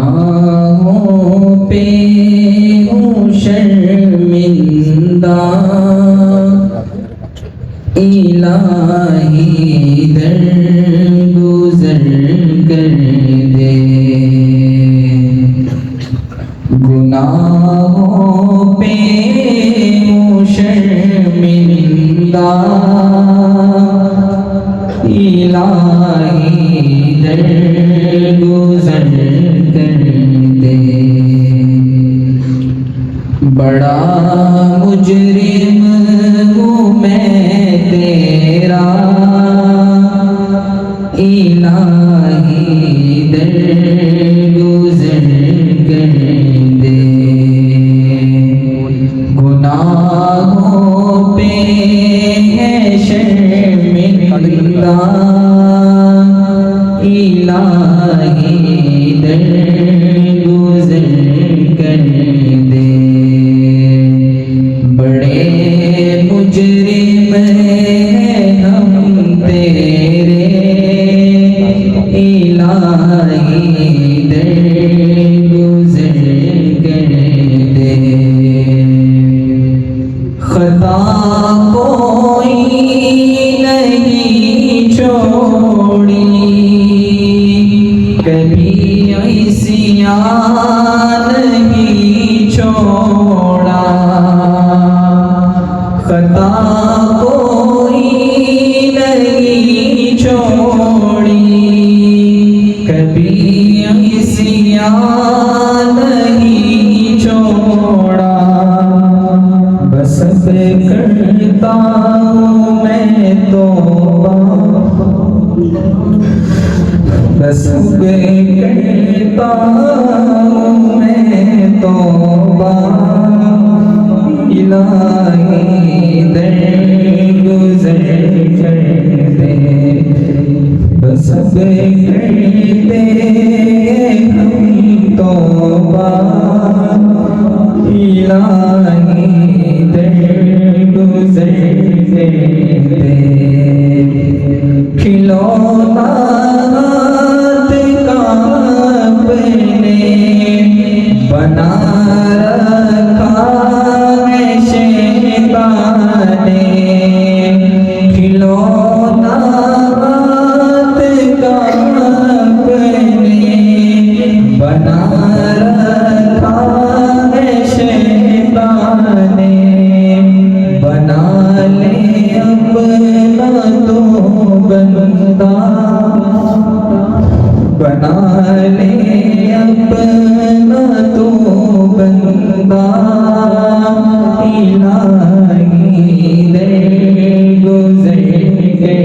گناہوں پہ ہوں شرمندہ، الہی درگزر کر دے۔ گناہوں پہ ہوں شرمندہ، الہی درگزر کر دے۔ بڑا مجرم ہوں میں تیرا، الہی درگزر کر دے۔ گناہوں پہ ہے شرمندہ، الہی درگزر کر دے۔ بڑے مجرم ہیں ہم تیرے، الہی درگزر کر دے۔ خطا کوئی نہیں چھوڑی، کبھی عصیان نہیں چھوڑا۔ خطا کوئی نہیں چھوڑی، کبھی عصیان نہیں چھوڑا۔ بس کرتا ہوں میں توبہ، بس کرتا ہوں میں توبہ، الہی درگزر کر دے۔ بس کرتے ہم توبہ، الہی درگزر کر دے۔ کھلونا بنا رکھا ہے شیطان نے، کھلونا ہاتھ کا اپنے بنا رکھا ہے شیطان نے۔ بنا لے اپنا تو بندہ، بنا لے اپنا تو بندہ، الہی درگزر کر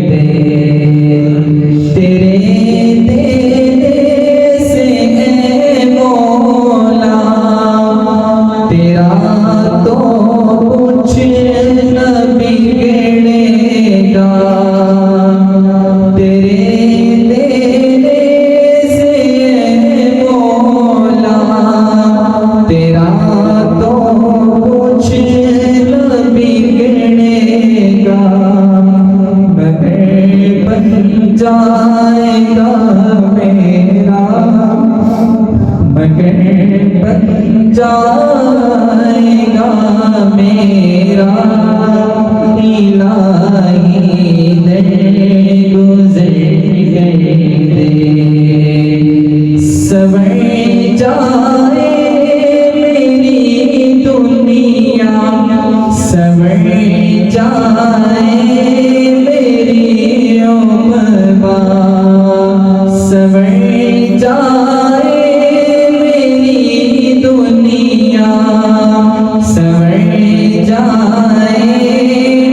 دے۔ تیرے دینے سے اے مولا، تیرا تو کچھ نہ بگڑے گا۔ تیرے تیرا تو کچھ نہ بگڑے گا، مگر بن جائے گا میرا، مگر بن جائے گا میرا، الہی درگزر کر دے۔ سنور جائے سنور جائے میری عقبہ، سنور جائے میری دنیا، سنور جائے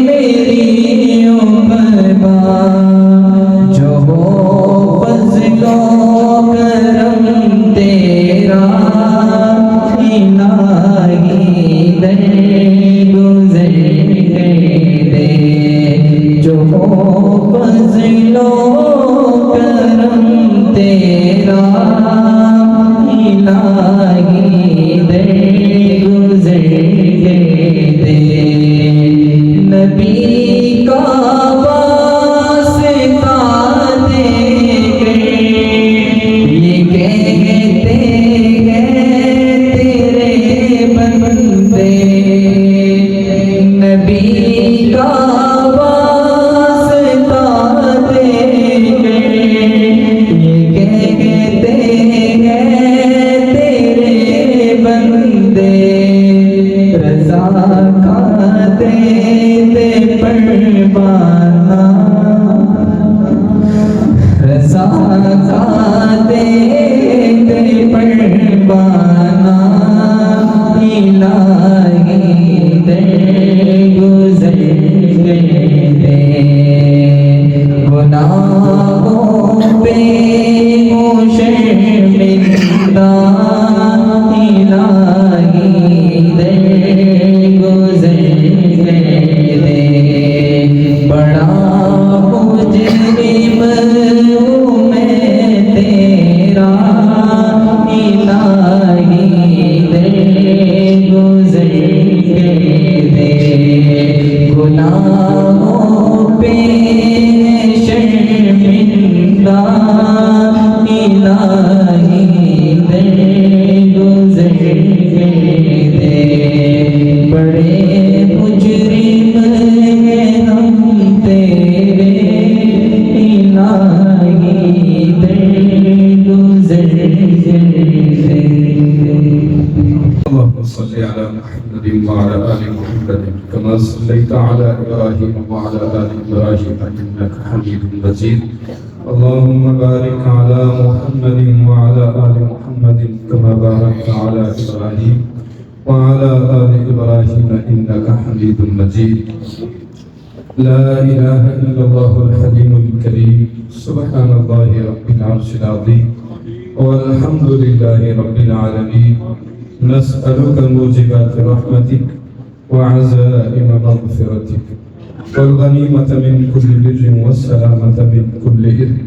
میری عقبہ۔ جو ہو فضل و کرم تیرا، الہی درگزر کر دے۔ جو ہو فضل و کرم تیرا، الہی درگزر کر دے۔ نبی کا واسطہ دے کر یہ کہتے ہیں تیرے بندے نبی کا واسطہ دے کر، یہ کہتے ہیں تیرے بندے رضا کا دے دے پروانہ، رضا کا دے دے پروانہ، الہی در گزر دے گناہوں پہ ہوں شرمندہ، الہی در گزر دے بڑا مجرم ہوں میں تیرا، الہی در گزر دے گناہوں پہ شرمندہ، الہی در گزر دے بڑے مجرم ہیں ہم تیرے، الہی در گزر دے۔ اللهم صل على محمد وعلى آل محمد كما صليت على إبراهيم وعلى آل إبراهيم إنك حميد مجيد. اللهم بارك على محمد وعلى آل محمد كما باركت على إبراهيم وعلى آل إبراهيم إنك حميد مجيد. لا إله إلا الله الحليم الكريم، سبحان الله رب العرش العظيم، والحمد لله رب العالمين. نسألك موجبات رحمتك وعزائم مغفرتك والغنيمة من كل بر والسلامة من كل إثم،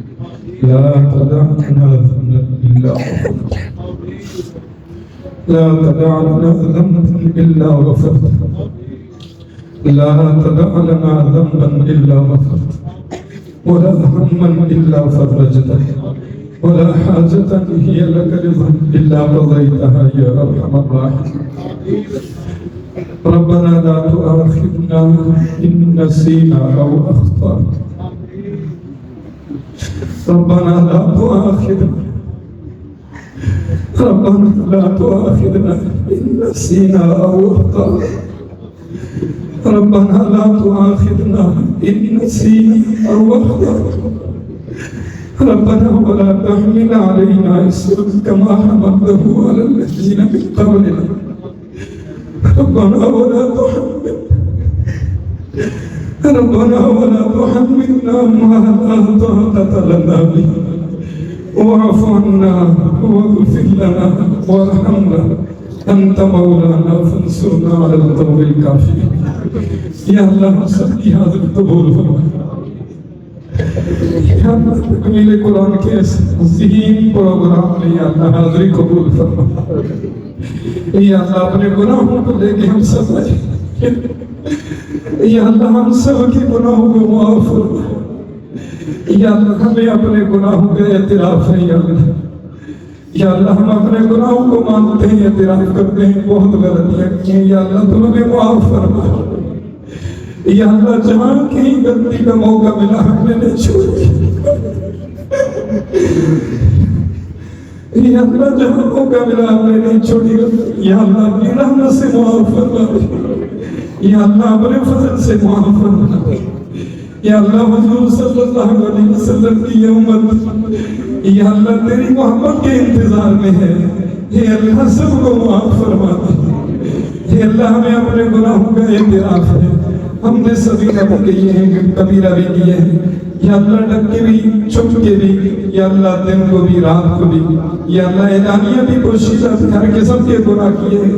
لا تدع لنا ذنبا إلا غفرته، لا تدع لنا ذنبا إلا غفرته، لا تدع لنا ذنبا إلا غفرته، ولا هما إلا فرجته، ولا حاجة هي لك رضا إلا قضيتها يا أرحم الراحمين. ربنا لا تؤاخذنا إن نسينا أو أخطأنا، ربنا لا تؤاخذنا، ربنا لا تؤاخذنا إن نسينا أو أخطأنا، ربنا لا تؤاخذنا إن نسينا أو أخطأنا، ربنا ولا تحمل علينا إصرا كما حملته على الذين من قبلنا، ربنا ولا تحمل، ربنا ولا تحملنا ما لا طاقة لنا به، واعف عنا واغفر لنا وارحمنا، أنت مولانا فانصرنا على القوم الكافرين. يا الله صل هذا القبول فرما، یا اللہ تکمیل قرآن کے اس عظیم پروگرام میں یا اللہ حاضری قبول فرما، یا اللہ اپنے گناہوں کو لے کے ہم سب آئے، یا اللہ ہم سب کے گناہوں کو معاف فرما، یا اللہ ہمیں اپنے گناہوں کا اعتراف ہے، یا اللہ ہم اپنے گناہوں کو مانتے ہیں، اعتراف کرتے ہیں، بہت غلطیاں کی ہیں، یا اللہ تو ہمیں معاف فرما، یا اللہ جہاں کہیں غلطی کا موقع ملا ہم نے نہیں چھوڑی، یا اللہ جہاں موقع ملا ہم نے نہیں چھوڑی، یا اللہ اپنی رحمت سے معاف فرما، یا اللہ اپنے فضل سے معاف فرما، یا اللہ حضور صلی اللہ علیہ وسلم کی یہ امت یا اللہ تیری محبت کے انتظار میں ہے، اے اللہ سب کو معاف فرما دے، اے اللہ ہمیں اپنے گناہوں کا اعتراف ہے، ہم نے سبھی غلط کیے ہیں، کبیرہ بھی کیے ہیں، یا اللہ ڈک کے بھی چھپ کے بھی، یا اللہ دن کو بھی رات کو بھی، یا اللہ اعلانیہ بھی پوشیدہ بھی ہر قسم کے گناہ کیے ہیں،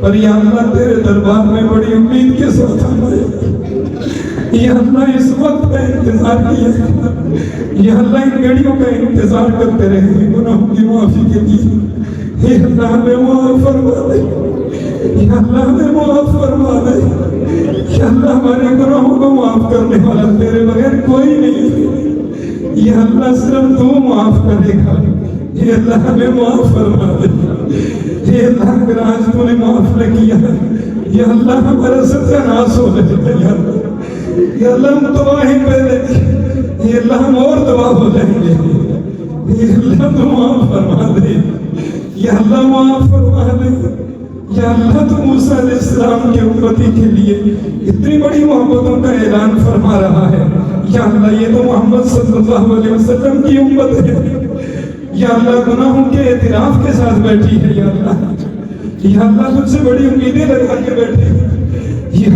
پر یا اللہ تیرے دربار میں بڑی امید کے ساتھ ہم آئے، یا اللہ اس وقت کا انتظار کیا ہے، یا اللہ ان گھڑیوں کا انتظار کرتے رہے ہیں گناہوں کی معافی کے لیے، یا اللہ ہمیں معاف فرما دے، یا اللہ ہمیں معاف فرما دے، یا اللہ ہمارے گناہوں کو معاف کرنے والا تیرے بغیر کوئی نہیں ہے، یا اللہ صرف تو معاف کرے گا، اے اللہ ہمیں معاف فرما دے، اے اللہ اگر آج تو نے معاف نہ کیا یا اللہ ہمارا ستیہ ناس ہو جائے گا، یا اللہ ہم تباہی پہلے، یا اللہ ہم اور تباہ ہو جائیں گے، یا اللہ تو معاف فرما دے، یا اللہ معاف فرما دے، یا اللہ تو موسیٰ علیہ السلام کے امتی کے لیے اتنی بڑی محبتوں کا اعلان فرما رہا ہے، یا اللہ یہ تو محمد صلی اللہ علیہ وسلم کی امت ہے، یا اللہ گناہوں کے اعتراف کے ساتھ بیٹھی ہے، یا اللہ تجھ سے بڑی امیدیں لگا کے بیٹھے، یا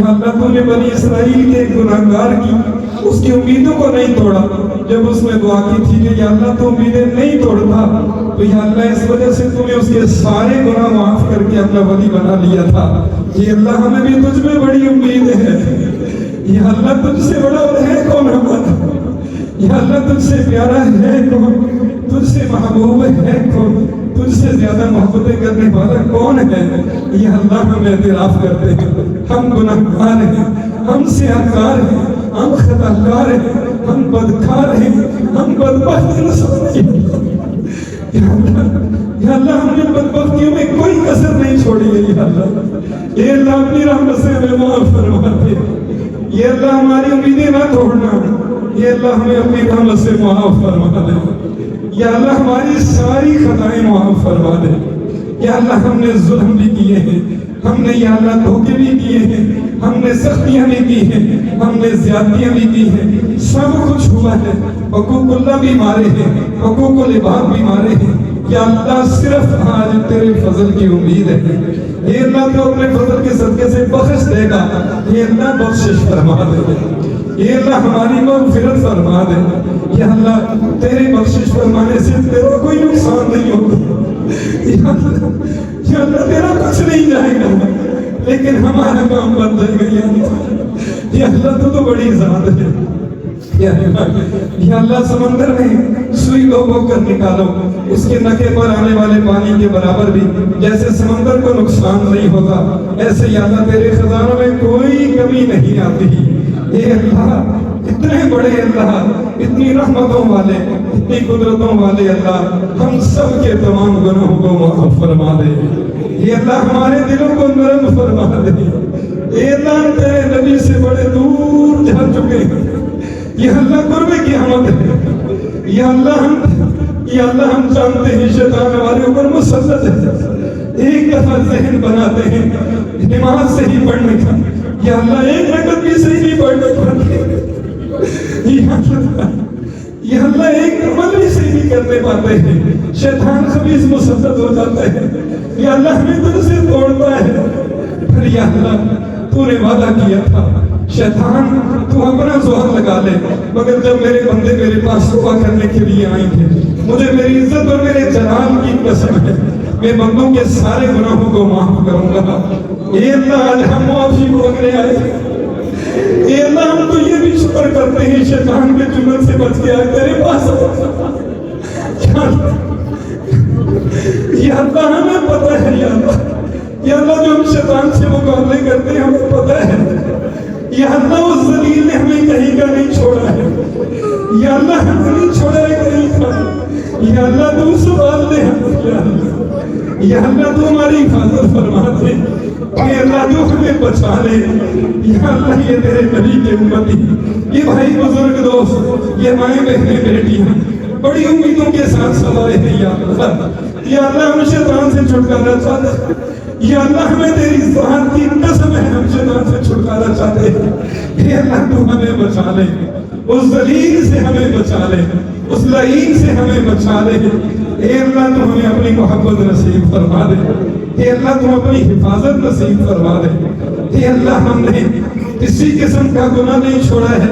اللہ تو نے بنی اسرائیل کے گناہگار کی اس کی امیدوں کو نہیں توڑا، جب اس نے دعا کی تھی کہ یا اللہ تو امیدیں نہیں توڑتا، تو یا اللہ اس وجہ سے تو نے اس کے سارے گناہ معاف کر کے اپنا ولی بنا لیا تھا، یا اللہ ہمیں بھی تجھ میں بڑی امید ہے، یا اللہ تجھ سے بڑا ہے کون ہمارا، یا اللہ تجھ سے پیارا ہے کون، تجھ سے محبوب ہے کون، تجھ سے زیادہ محبتیں کرنے والا کون ہے، یا اللہ ہم اعتراف کرتے ہیں ہم گناہگار ہیں، ہم سیاہکار ہیں، ہم خطاکار ہیں، ہم بدکار ہیں، ہم بدبخت انسان ہیں، یا اللہ ہم نے بدبختیوں میں کوئی کسر نہیں چھوڑی ہے، یا اللہ اپنی رحمت سے ہمیں معاف فرما دے، یا اللہ ہماری امیدیں نہ توڑنا، یا اللہ ہمیں اپنی رحمت سے معاف فرما دے، یا اللہ ہماری ساری خطائیں معاف فرما دے، یا اللہ ہم نے ظلم بھی کیے ہیں، ہم نے یا اللہ دھوکے بھی کیے ہیں، ہم نے سختیاں بھی کی ہیں، ہم نے زیادتیاں بھی کی ہیں، سب کچھ ہوا ہے، حقوق اللہ بھی مارے ہیں، حقوق العباد بھی مارے ہیں، یا اللہ صرف آج تیرے فضل کی امید ہے، اے اللہ تو اپنے فضل کے صدقے سے بخش دے گا، اے اللہ بخشش فرما دے، اے اللہ ہماری مغفرت فرما دے، یا اللہ تیرے بخشش فرمانے سے تیرا کوئی نقصان نہیں ہوگا، یا اللہ تیرا کچھ نہیں جائے گا، لیکن ہمارا کام بن جائے گا، یا اللہ تو بڑی ذات ہے، یا اللہ سمندر میں سوئی کو کر نکالو، اس کے نکے پر آنے والے پانی کے برابر بھی جیسے سمندر کو نقصان نہیں ہوتا، ایسے یا اللہ تیرے خزانوں میں کوئی کمی نہیں آتی، اے اللہ اتنے بڑے اللہ، اتنی رحمتوں والے، اتنی قدرتوں والے اللہ، ہم سب کے تمام گناہوں کو معاف فرما دے، اے اللہ ہمارے دلوں کو نرم فرما دے، اے اللہ ہم تیرے نبی سے بڑے دور جا چکے ہیں، یا اللہ قرب قیامت ہے، یا اللہ ہم جانتے ہیں شیطان ہمارے اوپر مسلط ہے، ایک دفعہ ذہن بناتے ہیں نماز صحیح پڑھنے کا، یا اللہ ایک رکعت بھی صحیح نہیں پڑھنے کا، یا اللہ ایک عمل بھی صحیح نہیں کرنے پاتے ہیں، شیطان خبیث مسلط ہو جاتا ہے، یا اللہ ہمیں تجھ سے توڑتا ہے، پھر یا اللہ تو نے وعدہ کیا تھا شیطان تو اپنا زہر لگا لے، مگر جب میرے بندے میرے پاس توبہ کرنے کے لیے آئیں گے، مجھے میری عزت اور میرے جلال کی قسم ہے میں بندوں کے سارے گناہوں کو معاف کروں گا، اے اللہ آج ہم معافی مانگنے آئے، اے اللہ ہم تو یہ بھی شکر کرتے ہیں شیطان کے جمل سے بچ کے آئے تیرے پاس، یا اللہ ہمیں پتہ ہے، یا اللہ جو ہم شیطان سے مقابلے کرتے ہیں ہمیں پتہ ہے، یا اللہ اس ذلیل نے ہمیں کہیں کا نہیں چھوڑا ہے، یا اللہ ہمیں نہیں چھوڑا ہے کہیں کا، یا اللہ تو سوال دے ہمیں، یا اللہ تو ہماری حفاظت فرما دے، یا اللہ تو ہمیں بچا لے، یا اللہ یہ تیرے نبی کے امتی، یہ بھائی بزرگ دوست، یہ مائیں بہنیں بیٹیاں بڑی امیدوں کے ساتھ سوائے ہیں، یا اللہ ہم شیطان سے چھٹکارا چاہتے ہیں، یا اللہ ہمیں تیری ذات کی قسم ہے ہم شیطان سے چھٹکارا چاہتے ہیں، اے اللہ تو ہمیں بچا لے، اس ذلیل سے ہمیں بچا لے، اس لعین سے ہمیں بچا لے، اے اللہ تو ہمیں اپنی محبت نصیب فرما دے، اے اللہ تو اپنی حفاظت نصیب فرما دے، اے اللہ ہم نے کسی قسم کا گناہ نہیں چھوڑا ہے،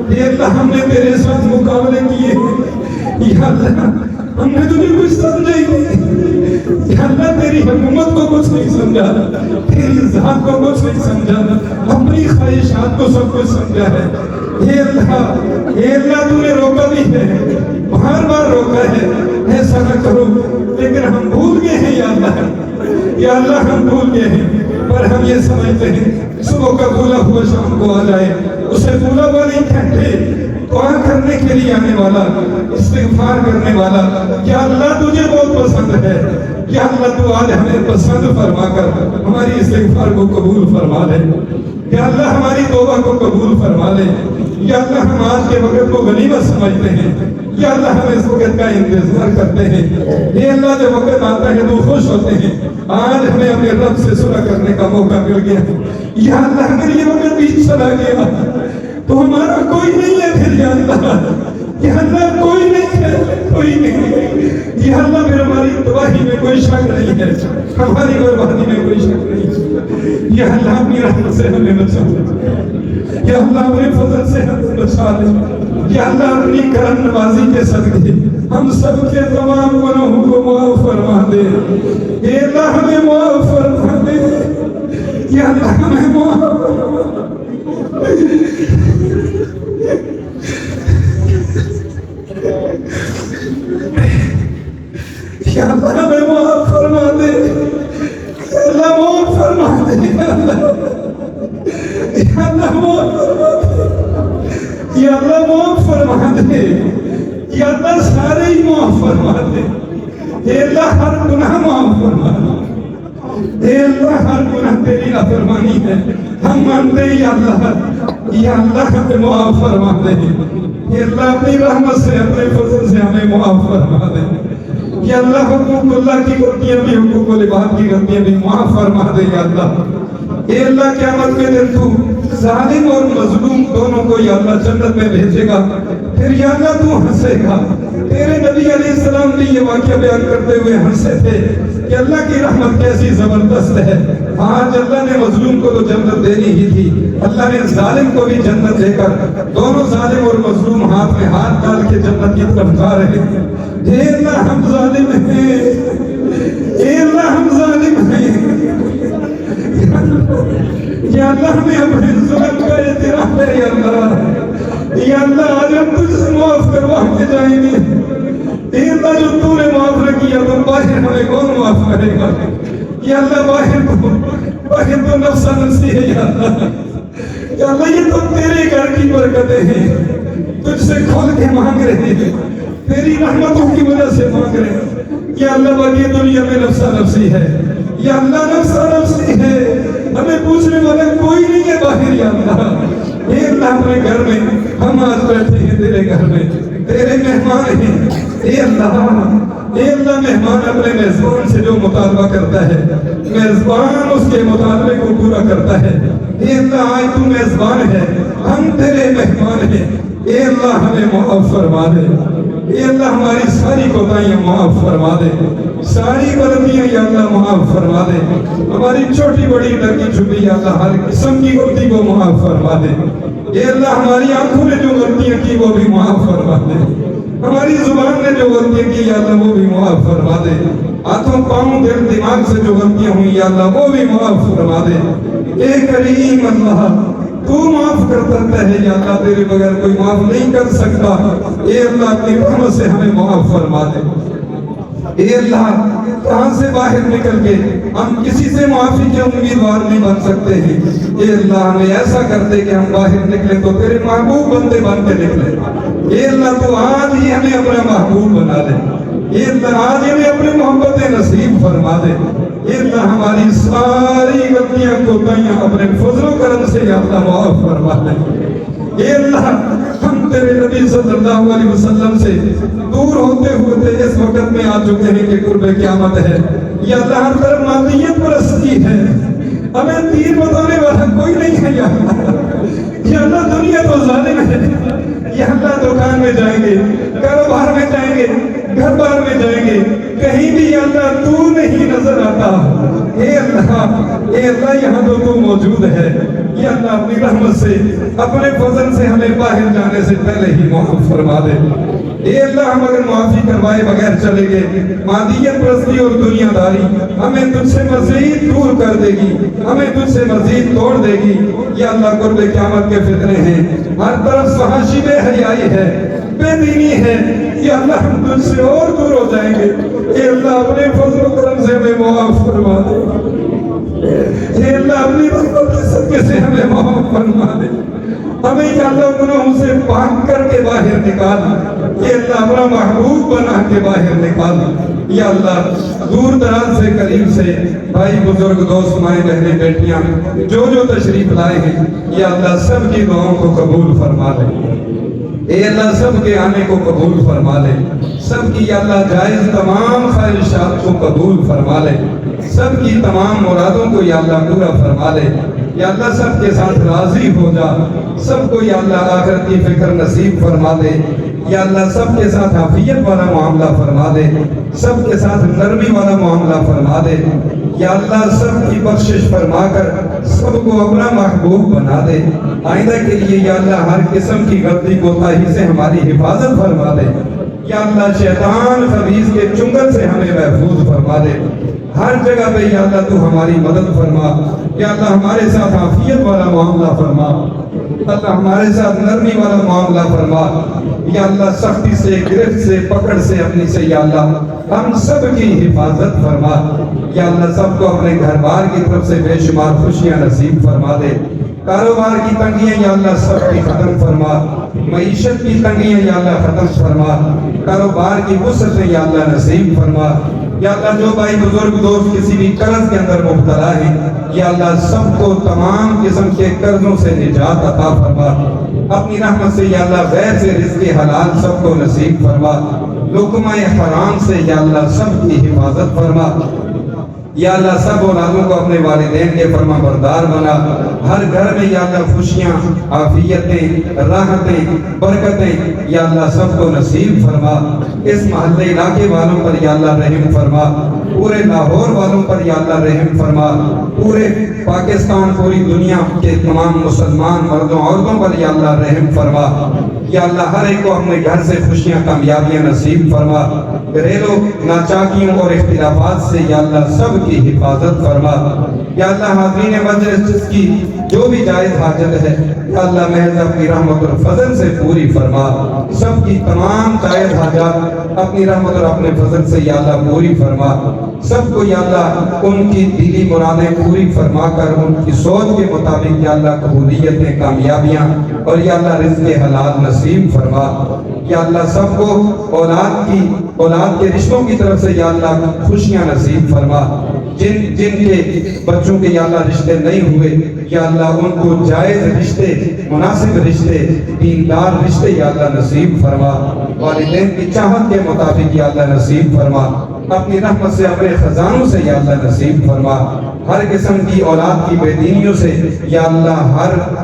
اے اللہ ہم نے تیرے ساتھ مقابلے کیے ہیں، یا اللہ ہم نے تجھے کچھ سمجھا ہی نہیں، یا اللہ تیری حکومت کو کچھ نہیں سمجھا، تیری ذات کو کچھ نہیں سمجھا، اپنی خواہشات کو سب کچھ سمجھا ہے، اے اللہ تو نے روکا بھی ہے، بار بار روکا ہے، ایسا نہ کرو، لیکن ہم بھول گئے ہیں، یا اللہ ہم بھول گئے ہیں، پر ہم یہ سمجھتے ہیں صبح کا بھولا ہوا شام کو آ جائے، اسے بھولا ہوا نہیں کہتے، دعا کرنے کے لیے آنے والا، استغفار کرنے والا، یا اللہ تجھے بہت پسند ہے، یا اللہ تو آج ہمیں پسند فرما کر ہماری استغفار کو قبول فرما لے، یا اللہ ہماری توبہ کو قبول فرما لے، یا اللہ ہم آج کے وقت کو غنیمت سمجھتے ہیں، یا اللہ ہم اس وقت کا انتظار کرتے ہیں، اے اللہ جب وقت آتا ہے تو خوش ہوتے ہیں، آج ہمیں اپنے رب سے صلح کرنے کا موقع مل گیا، یا اللہ اگر یہ وقت بیچ چلا گیا تو ہمارا کوئی نہیں ہے پھر، یا اللہ کوئی نہیں ہے، کوئی نہیں ہے، یا اللہ پھر ہماری تباہی میں کوئی شک نہیں ہے، ہماری بربادی میں کوئی شک نہیں ہے، یا اللہ اپنی رحمت سے ہمیں بچا لے، یا اللہ اپنے فضل سے ہمیں بچا لے، یا اللہ اپنی کرم نوازی کے صدقے ہم سب کے تمام گناہوں کو معاف فرما دے، اے اللہ ہمیں معاف فرما دے، یا اللہ ہمیں معاف فرما دے، یا اللہ ہمیں معاف فرما دے، یا اللہ معاف فرما دے، یا اللہ معاف فرما دے، یا اللہ معاف فرما دے، یا اللہ سارے ہی معاف فرما دے، اے اللہ ہر گناہ معاف فرما دے، اے اللہ ہر گناہ تیری نافرمانی ہے، ہم مانتے ہیں یا اللہ ہمیں معاف فرما دے، یا اللہ اپنی رحمت سے اپنے فضل سے ہمیں معاف فرما دے، یا اللہ حقوق اللہ کی غلطیاں بھی، حقوق العباد کی غلطیاں بھی معاف فرما دے، یا اللہ اے اللہ قیامت کے دن تو ظالم اور مظلوم دونوں کو یا اللہ جنت میں بھیجے گا، پھر یا اللہ تو ہنسے گا، تیرے نبی علیہ السلام بھی یہ واقعہ بیان کرتے ہوئے ہنسے تھے کہ اللہ کی رحمت کیسی زبردست ہے، آج اللہ نے مظلوم کو تو جنت دینی ہی تھی، اللہ نے ظالم کو بھی جنت دے کر دونوں ظالم اور مظلوم ہاتھ میں ہاتھ ڈال کے جنت کی طرف جا رہے ہیں، اے اللہ ہم ظالم ہیں، اے اللہ ہم ظالم ہیں، یا اللہ ہمیں اپنے ظلم کا اعتراف ہے، یا اللہ آج ہم تجھ سے معاف کروا کے جائیں گے، اے اللہ جو تو نے معاف نہ کیا تو باہر ہمیں کون معاف کرے گا، یا اللہ باہر تو نفسہ نفسی ہے، یا اللہ یہ تو تیرے گھر کی برکتیں ہیں، تجھ سے کھول کے مانگ رہے ہیں، تیری رحمتوں کی وجہ سے مانگ رہے ہیں، یا اللہ باقی دنیا میں نفسہ نفسی ہے، یا اللہ نفسہ نفسی ہے، ہمیں پوچھنے والا کوئی نہیں ہے باہر، یا اللہ اے اللہ اپنے گھر میں ہم آج بیٹھے ہیں تیرے گھر میں، تیرے مہمان ہیں، اے اللہ مہمان اپنے میزبان سے جو مطالبہ کرتا ہے میزبان اس کے مطالبے کو پورا کرتا ہے، اے اللہ آج تو میزبان ہے، ہم تیرے مہمان ہیں، اے اللہ ہمیں معاف فرما دے، اے اللہ ہماری ساری کوتاہیاں معاف فرما دے، ساری غلطیاں یا اللہ معاف فرما دے، ہماری چھوٹی بڑی ڈرکی چھپی یا اللہ ہر قسم کی غلطی کو معاف فرما دے، اے اللہ ہماری آنکھوں نے جو غلطیاں کی وہ بھی معاف فرما دے، ہماری زبان نے جو غلطیاں کی یا اللہ وہ بھی معاف فرما دے، ہاتھوں پاؤں دل دماغ سے جو غلطیاں ہوئی یا اللہ وہ بھی معاف فرما دے، اے کریم اللہ تو معاف کر سکتا ہے، یا اللہ تیرے بغیر کوئی معاف نہیں کر سکتا، اے اللہ اپنی رحمت سے ہمیں معاف فرما دے، اے اللہ کہاں سے باہر نکل کے ہم کسی سے معافی کے امیدوار نہیں بن سکتے ہیں، اے اللہ ہمیں ایسا کر دے کہ ہم باہر نکلیں تو تیرے محبوب بندے بن کے نکلیں، اے اللہ تو آج ہی ہمیں اپنا محبوب بنا دے، اے اللہ آج ہی ہمیں اپنے محبت نصیب فرما دے، اے اللہ ہماری ساری غلطیاں کوتاہیاں اپنے فضل و کرم سے یا اللہ معاف فرما دے، اے اللہ ہم تیرے نبی صلی اللہ علیہ وسلم سے دور ہوتے ہوتے اس وقت میں آ چکے ہیں کہ قرب قیامت ہے، یا اللہ ہر طرف مادیت پرستی ہے، ہمیں دین بتانے والا کوئی نہیں ہے، یا اللہ دنیا تو ظالم ہے، یا اللہ دکان میں جائیں گے، کاروبار میں جائیں گے، گھر بار میں جائیں گے، کہیں بھی یا اللہ تو نہیں نظر آتا، اے اللہ یہاں تو موجود ہے، یا اللہ اپنی رحمت سے اپنے فضل سے ہمیں باہر جانے سے پہلے ہی معاف فرما دے، اے اللہ ہم اگر معافی کروائے بغیر چلے گئے مادیت پرستی اور دنیا داری ہمیں تجھ سے مزید دور کر دے گی، ہمیں تجھ سے مزید توڑ دے گی، یا اللہ قرب قیامت کے فتنے ہیں، ہر طرف فحاشی بے حیائی ہے، بے دینی ہے، یا اللہ ہم تجھ سے اور دور ہو جائیں گے، اے اللہ اپنے فضل و کرم سے ہمیں معاف فرما دے، اے اللہ اپنی رحمت کے صدقے سے ہمیں معاف فرما دے، ہمیں یا اللہ گناہوں سے پاک کر کے باہر نکال، یا اللہ اپنا محبوب بنا کے باہر نکال، یا اللہ دور دراز سے قریب سے بھائی بزرگ دوست مائیں بہنیں بیٹیاں جو تشریف لائے ہیں، یا اللہ سب کی دعاؤں کو قبول فرما لے، اے اللہ سب کے آنے کو قبول فرما لے، سب کی یا اللہ جائز تمام خواہشات کو قبول فرما لے، سب کی تمام مرادوں کو یا اللہ پورا فرما لے، یا اللہ سب کے ساتھ راضی ہو جا، سب کو یا اللہ آخرت کی فکر نصیب فرما دے، یا اللہ سب کے ساتھ عافیت والا معاملہ فرما دے، سب کے ساتھ نرمی والا معاملہ فرما دے، یا اللہ سب کی بخشش فرما کر سب کو اپنا محبوب بنا دے، آئندہ کے لیے یا اللہ ہر قسم کی غلطی کوتاہی سے ہماری حفاظت فرما دے، یا اللہ شیطان خبیث کے چنگل سے ہمیں محفوظ فرما دے، ہر جگہ پہ یا اللہ تو ہماری مدد فرما، یا اللہ ہمارے ساتھ عافیت والا معاملہ فرما، اللہ ہمارے ساتھ نرمی والا معاملہ فرما، یا اللہ سختی سے گرفت سے پکڑ سے اپنی سے یا اللہ ہم سب کی حفاظت فرما، یا اللہ سب کو اپنے گھر بار کی طرف سے بے شمار خوشیاں نصیب فرما دے، کاروبار کی تنگیاں یا اللہ سب کی ختم فرما، معیشت کی تنگیاں یا اللہ ختم فرما، کاروبار کی وسعتیں یا اللہ نصیب فرما، یا اللہ جو بھائی بزرگ دوست کسی بھی قرض کے اندر مبتلا ہیں، یا اللہ سب کو تمام قسم کے قرضوں سے نجات عطا فرما، اپنی رحمت سے یا اللہ غیر سے رزق حلال سب کو نصیب فرما، لقمہ حرام سے یا اللہ سب کی حفاظت فرما، یا اللہ سب اولادوں کو اپنے والدین کے فرما بردار بنا، ہر گھر میں یا اللہ خوشیاں، عافیتیں، راحتیں، برکتیں یا اللہ سب کو نصیب فرما، اس محلے علاقے والوں پر یا اللہ رحم فرما، پورے لاہور والوں پر یا اللہ رحم فرما، پورے پاکستان پوری دنیا کے تمام مسلمان مردوں عورتوں پر یا اللہ رحم فرما، یا اللہ ہر ایک کو اپنے گھر سے خوشیاں کامیابیاں نصیب فرما، گھریلو ناچاکیوں اور اختلافات سے یا اللہ سب کی حفاظت فرما، یا اللہ حاضرین مجلس جس کی جو بھی جائز حاجت ہے یا اللہ محض اپنی رحمت اور فضل سے پوری فرما، سب کی تمام جائز حاجات اپنی رحمت اور اپنے فضل سے یا اللہ پوری فرما، سب کو یا اللہ ان کی دلی مرادیں پوری فرما کر ان کی سوچ کے مطابق یا اللہ قبولیتیں، کامیابیاں اور یا اللہ رزق حلال نصیب فرما، یا اللہ سب کو اولاد کے رشتوں کی طرف سے یا اللہ خوشیاں نصیب فرما، جن کے بچوں کے یا اللہ رشتے نہیں ہوئے یا اللہ ان کو جائز رشتے، مناسب رشتے، دیندار رشتے یا اللہ نصیب فرما، والدین کی چاہت کے مطابق یا اللہ نصیب فرما، اپنی رحمت سے اپنے خزانوں سے یا اللہ نصیب فرما، ہر قسم کی اولاد کی بے دینیوں سے یا اللہ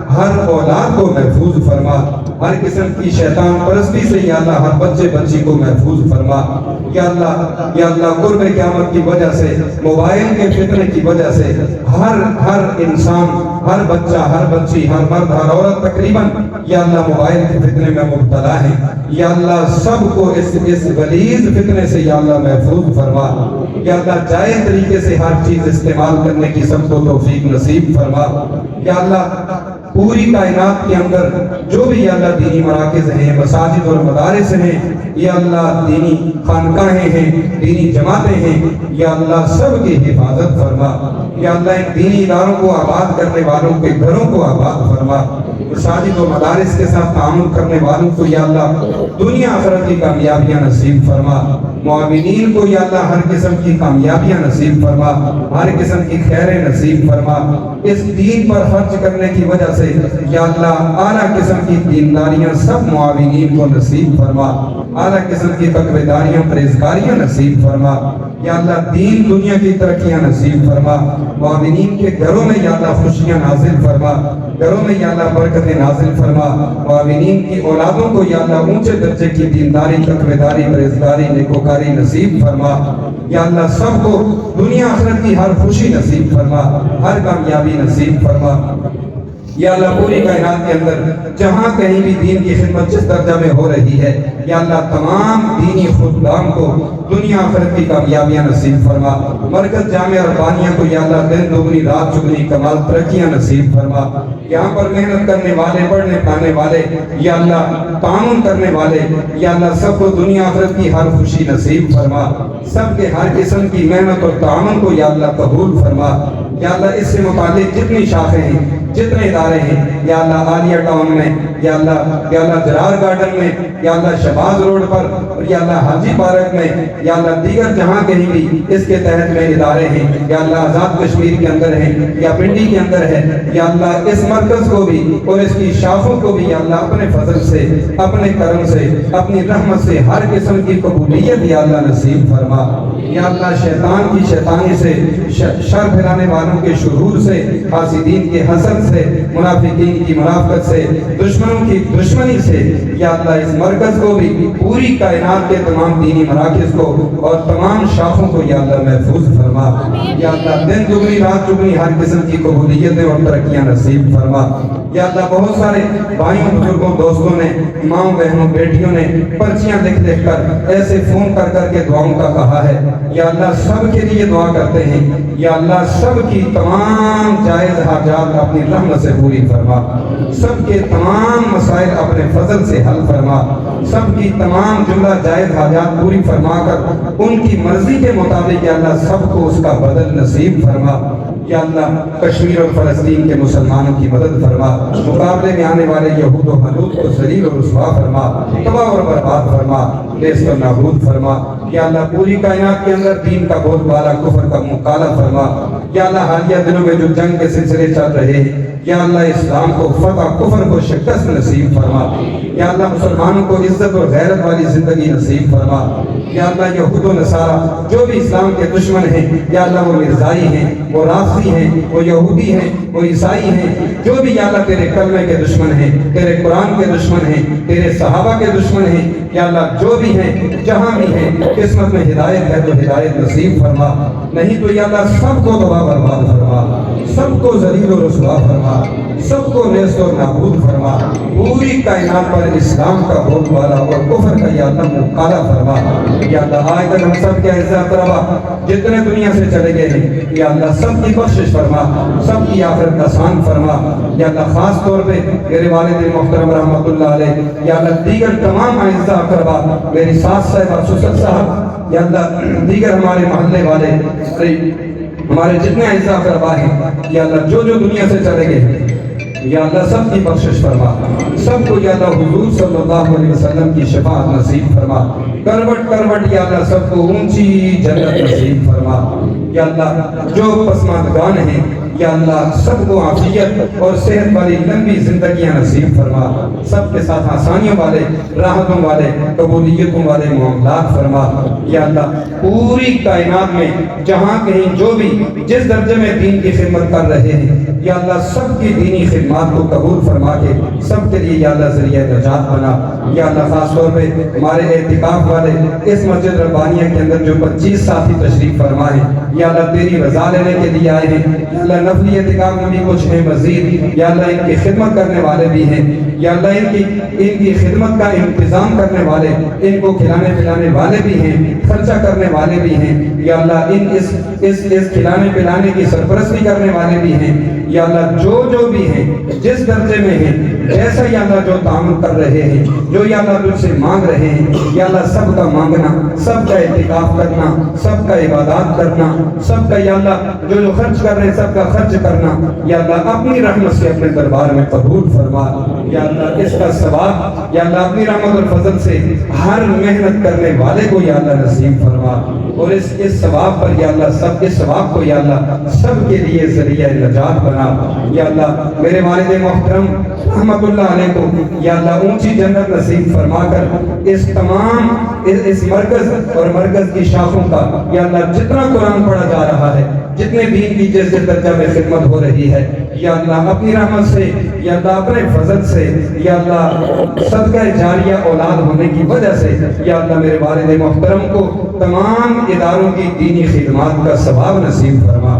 ہر اولاد کو محفوظ فرما، ہر قسم کی شیطان پرستی سے یا اللہ ہر بچے بچی کو محفوظ فرما، یا اللہ قرب قیامت کی وجہ سے، موبائل کے فتنے کی وجہ سے ہر انسان، ہر بچہ، ہر بچی، ہر مرد، ہر عورت تقریباً یا اللہ موبائل کے فتنے میں مبتلا ہے، یا اللہ سب کو اس غلیظ فتنے سے یا اللہ محفوظ فرما، یا اللہ جائز طریقے سے ہر چیز استعمال کرنے کی سب کو توفیق نصیب فرما، یا اللہ پوری کائنات کے اندر جو بھی یا اللہ دینی مراکز ہیں، مساجد اور مدارس ہیں، یا اللہ دینی خانقاہیں ہیں، دینی جماعتیں ہیں، یا اللہ سب کی حفاظت فرما، یا اللہ ان دینی اداروں کو آباد کرنے والوں کے گھروں کو آباد فرما، مساجد و مدارس کے ساتھ تعامل کرنے والوں کو یا اللہ دنیا آخرت کی کامیابیاں نصیب فرما، معاونین کو یا اللہ ہر قسم کی کامیابیاں نصیب فرما، ہر قسم کی خیریں نصیب فرما، اس دین پر خرچ کرنے کی وجہ سے یا اللہ اعلیٰ قسم کی دینداریاں سب معاونین کو نصیب فرما، اعلیٰ قسم کی تقویداریاں پرہیزگاریاں نصیب فرما، یا اللہ دین دنیا کی ترقیاں نصیب فرما، معاونین کے گھروں میں یا اللہ خوشیاں نازل فرما، گھروں میں یا اللہ برکتیں نازل فرما، معاونین کی اولادوں کو یا اللہ اونچے درجے کی دینداری، تقویداری، پرہیزگاری، نیکوکاری نصیب فرما، یا اللہ سب کو دنیا آخرت کی ہر خوشی نصیب فرما، ہر کامیابی نصیب فرما، یا اللہ پوری کائنات کے اندر جہاں کہیں بھی دین کی خدمت جس درجہ میں ہو رہی ہے یا اللہ تمام دینی خدام کو دنیا آخرت کی کامیابیاں نصیب فرما، مرکز جامعہ ربانیہ کو یا اللہ دن دگنی رات چگنی کمال ترقیاں نصیب فرما، یہاں پر محنت کرنے والے، پڑھنے پڑھانے والے یا اللہ تعاون کرنے والے یا اللہ سب کو دنیا آخرت کی ہر خوشی نصیب فرما، سب کے ہر قسم کی محنت اور تعاون کو یا اللہ قبول فرما، یا اللہ اس سے متعلق جتنی شاخیں ہیں، جتنے ادارے ہیں یا اللہ عالیہ ٹاؤن میں یا اللہ جرار گارڈن میں، یا اللہ شہباز روڈ پر، اور یا اللہ حاجی پارک میں، یا اللہ دیگر جہاں کہیں بھی اس کے تحت میں ادارے ہیں، یا اللہ آزاد کشمیر کے اندر ہیں یا پنڈی کے اندر ہے، یا اللہ اس مرکز کو بھی اور اس کی شاخوں کو بھی یا اللہ اپنے فضل سے، اپنے کرم سے، اپنی رحمت سے ہر قسم کی قبولیت یا اللہ نصیب فرما۔ یا اللہ شیطان کی شیطانی سے، شر پھیلانے والوں کے شرور سے، حاسدین کے حسد سے، منافقین کی منافقت سے، دشمنوں کی دشمنی سے، یا اللہ اس مرکز کو بھی، پوری کائنات کے تمام دینی مراکز کو اور تمام شاخوں کو یا اللہ محفوظ فرما۔ یا اللہ دن دگنی رات چگنی ہر قسم کی قبولیتیں اور ترقیاں نصیب فرما۔ یا اللہ بہت سارے بھائیوں بزرگوں دوستوں نے، ماں بہنوں بیٹیوں نے پرچیاں لکھ لکھ کر، ایسے فون کر کر کے دعاؤں کا کہا ہے، یا اللہ سب کے لیے دعا کرتے ہیں، یا اللہ سب کی تمام جائز حاجات اپنی رحمت سے پوری فرما، سب کے تمام مسائل اپنے فضل سے حل فرما، سب کی تمام جملہ جائز حاجات پوری فرما کر ان کی مرضی کے مطابق یا اللہ سب کو اس کا بدل نصیب فرما۔ یا اللہ کشمیر اور فلسطین کے مسلمانوں کی مدد فرما، مقابلے میں آنے والے یہود و ملوک کو ذلیل اور رسوا فرما، تباہ اور برباد فرما، نیست و نابود فرما۔ یا اللہ پوری کائنات کے اندر دین کا بول بالا، کفر کا منہ کالا فرما۔ یا اللہ حالیہ دنوں میں جو جنگ کے سلسلے چل رہے ہیں، یا اللہ اسلام کو فتح، کفر کو شکست نصیب فرما۔ یا اللہ مسلمانوں کو عزت اور غیرت والی زندگی نصیب فرما۔ یا اللہ یہود و نصارہ جو بھی اسلام کے دشمن ہیں، یا اللہ وہ مرزائی ہیں، وہ رافضی ہیں، وہ یہودی ہیں، وہ عیسائی ہیں، جو بھی یا اللہ تیرے کلمے کے دشمن ہیں، تیرے قرآن کے دشمن ہیں، تیرے صحابہ کے دشمن ہیں، یا اللہ جو بھی ہیں، جہاں بھی ہیں، قسمت میں ہدایت ہے تو ہدایت نصیب فرما، نہیں تو یا اللہ سب کو تباہ برباد فرما، سب کو ذلیل و رسوا فرما، سب کو نیست و نابود فرما، پوری کائنات پر اسلام کا بول بالا اور کفر کا یا اللہ منہ کالا فرما۔ یا اللہ آج تک ہم سب کے اعزاء اقربا جتنے دنیا سے چلے گئے ہیں، یا اللہ سب کی بخشش فرما، سب کی آخرت آسان فرما۔ یا اللہ خاص طور پہ میرے والد محترم رحمت اللہ علیہ، یا اللہ دیگر تمام اعزاء اقربا، میری ساس صاحبہ سسر صاحب، یا اللہ دیگر ہمارے محلے والے، ہمارے جتنے اعزاء اقربا ہیں، یا اللہ جو جو دنیا سے چلے گئے ہیں، یا اللہ سب کی بخشش فرما، سب کو یا اللہ حضور صلی اللہ علیہ وسلم کی شفاعت نصیب فرما، کروٹ کروٹ یا اللہ سب کو اونچی جنت نصیب فرما۔ یا اللہ جو پسماندگان ہیں، یا اللہ سب کو عافیت اور صحت والی لمبی زندگیاں نصیب فرما، سب کے ساتھ آسانیوں والے، راحتوں والے، قبولیتوں والے معاملات فرما۔ یا اللہ پوری کائنات میں جہاں کہیں جو بھی جس درجے میں دین کی خدمت کر رہے ہیں، یا اللہ سب کی دینی خدمات کو قبول فرما کے سب کے لیے یا اللہ ذریعہ نجات بنا۔ یا اللہ خاص طور پہ ہمارے اعتکاف والے اس مسجد ربانیہ کے اندر جو 25 ساتھی تشریف فرما ہیں، یا اللہ تیری رضا لینے کے لیے آئے ہیں، یا اللہ نفلی اعتکاف میں بھی کچھ ہیں مزید، یا اللہ ان کی خدمت کرنے والے بھی ہیں، یا اللہ ان کی خدمت کا انتظام کرنے والے، ان کو کھلانے پلانے والے بھی ہیں، خرچہ کرنے والے بھی ہیں، یا اللہ اس کھلانے پلانے کی سرپرستی کرنے والے بھی ہیں، یا اللہ جو بھی ہیں جس درجے میں ہیں، ایسا یا اللہ جو تعامل کر رہے ہیں، جو یا اللہ تجھ سے مانگ رہے ہیں، یا اللہ سب کا مانگنا، سب کا اعتکاف کرنا، سب کا عبادات کرنا، سب کا یا اللہ جو خرچ کر رہے ہیں سب کا خرچ کرنا، یا اللہ اپنی رحمت سے اپنے دربار میں قبول فرما۔ یا اللہ اس کا ثواب یا اللہ اپنی رحمت اور فضل سے ہر محنت کرنے والے کو یا اللہ نصیب فرما، اور اس ثواب پر یا اللہ سب اس ثواب کو یا اللہ سب کے لیے ذریعہ نجات بنا۔ یا اللہ میرے والد محترم رحمت اللہ علیہ کو یا اللہ اونچی جنت نصیب فرما کر اس تمام اس مرکز اور مرکز کی شاخوں کا یا اللہ جتنا قرآن پڑھا جا رہا ہے، جتنے دین کی جس درجہ میں خدمت ہو رہی ہے، یا اللہ اپنی رحمت سے یا اللہ اپنے فضل سے یا اللہ صدقہ جاریہ اولاد ہونے کی وجہ سے یا اللہ میرے والد محترم کو تمام اداروں کی دینی خدمات کا ثواب نصیب فرما۔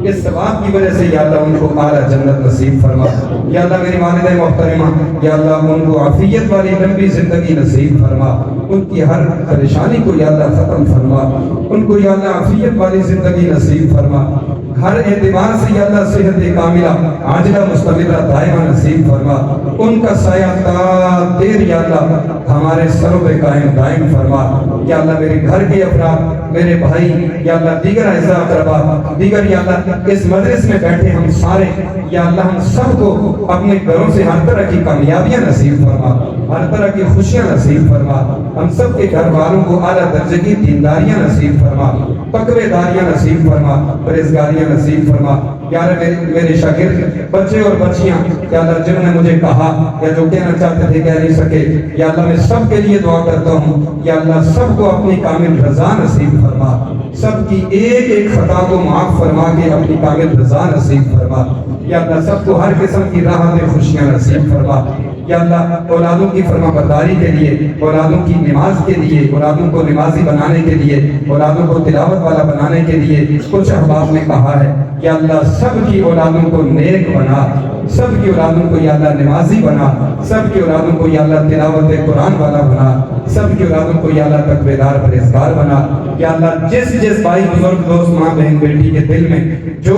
اس ثواب کی وجہ سے یا اللہ ان کو اعلیٰ جنت نصیب فرما۔ یا اللہ میری والدہ محترمہ یا اللہ ان کو عافیت والی لمبی زندگی نصیب فرما، ان کی ہر پریشانی کو یا اللہ ختم فرما، ان کو یا اللہ عافیت والی زندگی نصیب فرما، ہر اعتبار سے یا اللہ صحت کاملہ عاجلہ مستمرہ دائمہ نصیب فرما، ان کا سایہ تا دیر یا اللہ ہمارے سروں پہ قائم دائم فرما۔ یا اللہ میرے گھر کے افراد، میرے بھائی یا اللہ دیگر اعزاء اقربا، دیگر یا اللہ اس مجلس میں بیٹھے ہم سارے یا اللہ ہم سب کو اپنے گھروں سے ہر طرح کی کامیابیاں نصیب فرما، ہر طرح کی خوشیاں نصیب فرما، ہم سب کے گھر والوں کو اعلیٰ درجے کی دینداریاں نصیب فرما، تقوی داریاں نصیب فرما، پرہیزگاریاں نصیب فرما۔ یا اللہ میرے شاگرد بچے اور بچیاں یا اللہ جنہوں نے مجھے کہا یا جو کہنا چاہتے تھے کہہ نہیں سکے، یا اللہ میں سب کے لیے دعا کرتا ہوں یا اللہ سب کو اپنی کامل رضا نصیب فرما، سب کی ایک ایک خطا کو معاف فرما کے اپنی کامل رضا نصیب فرما۔ یا اللہ سب کو ہر قسم کی راحت خوشیاں نصیب فرما۔ یا اللہ اولادوں کی فرما برداری کے لیے، اولادوں کی نماز کے لیے، اولادوں کو نمازی بنانے کے لیے، اولادوں کو تلاوت والا بنانے کے لیے کچھ احباب نے کہا ہے، یا اللہ سب کی اولادوں کو نیک بنا، سب کی اولادوں کو یا اللہ نمازی بنا، سب کی اولادوں کو یا اللہ تلاوت قرآن والا بنا، سب کی اولادوں کو یا اللہ تقوی دار پرہیزگار بنا۔ یا اللہ جس بھائی بزرگ دوست ماں بہن بیٹی کے دل میں جو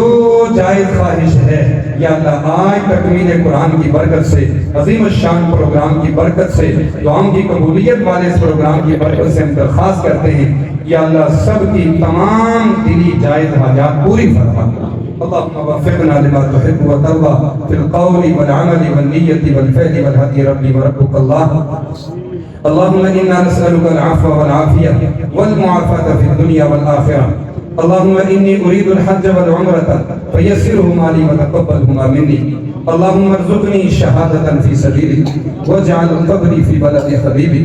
جائز خواہش ہے یا اللہ آج تکمیل قرآن کی برکت سے، عظیم الشان پروگرام کی برکت سے، دعاؤں کی قبولیت والے اس پروگرام کی برکت سے ہم درخواست کرتے ہیں یا اللہ سب کی تمام دلی جائز حاجات پوری فرما۔ اللهم وفقنا لما تحب وترضى في القول والعمل والنية والفعل والهدي ربي وربك الله. اللهم إنا نسألك العفو والعافية والمعافاة في الدنيا والآخرة. اللهم إني أريد الحج والعمرة فيسرهما لي وتقبلهما مني. اللهم ارزقني شهادة في سبيلك واجعل قبري في بلد حبيبي.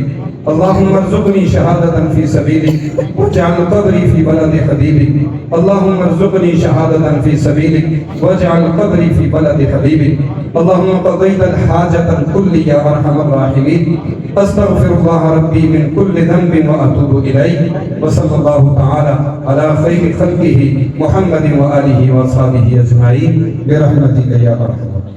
اللهم ارزقني شهادة في سبيلك واجعل قبري في بلد حبيبك. اللهم ارزقني شهادة في سبيلك واجعل قبري في بلد حبيبك. اللهم قضيت الحاجة الكل يا أرحم الراحمين. أستغفر الله ربي من كل ذنب وأتوب إليه. وصلى الله تعالى على خير خلقه محمد وآله وصحبه أجمعين برحمتك يا أرحم الراحمين.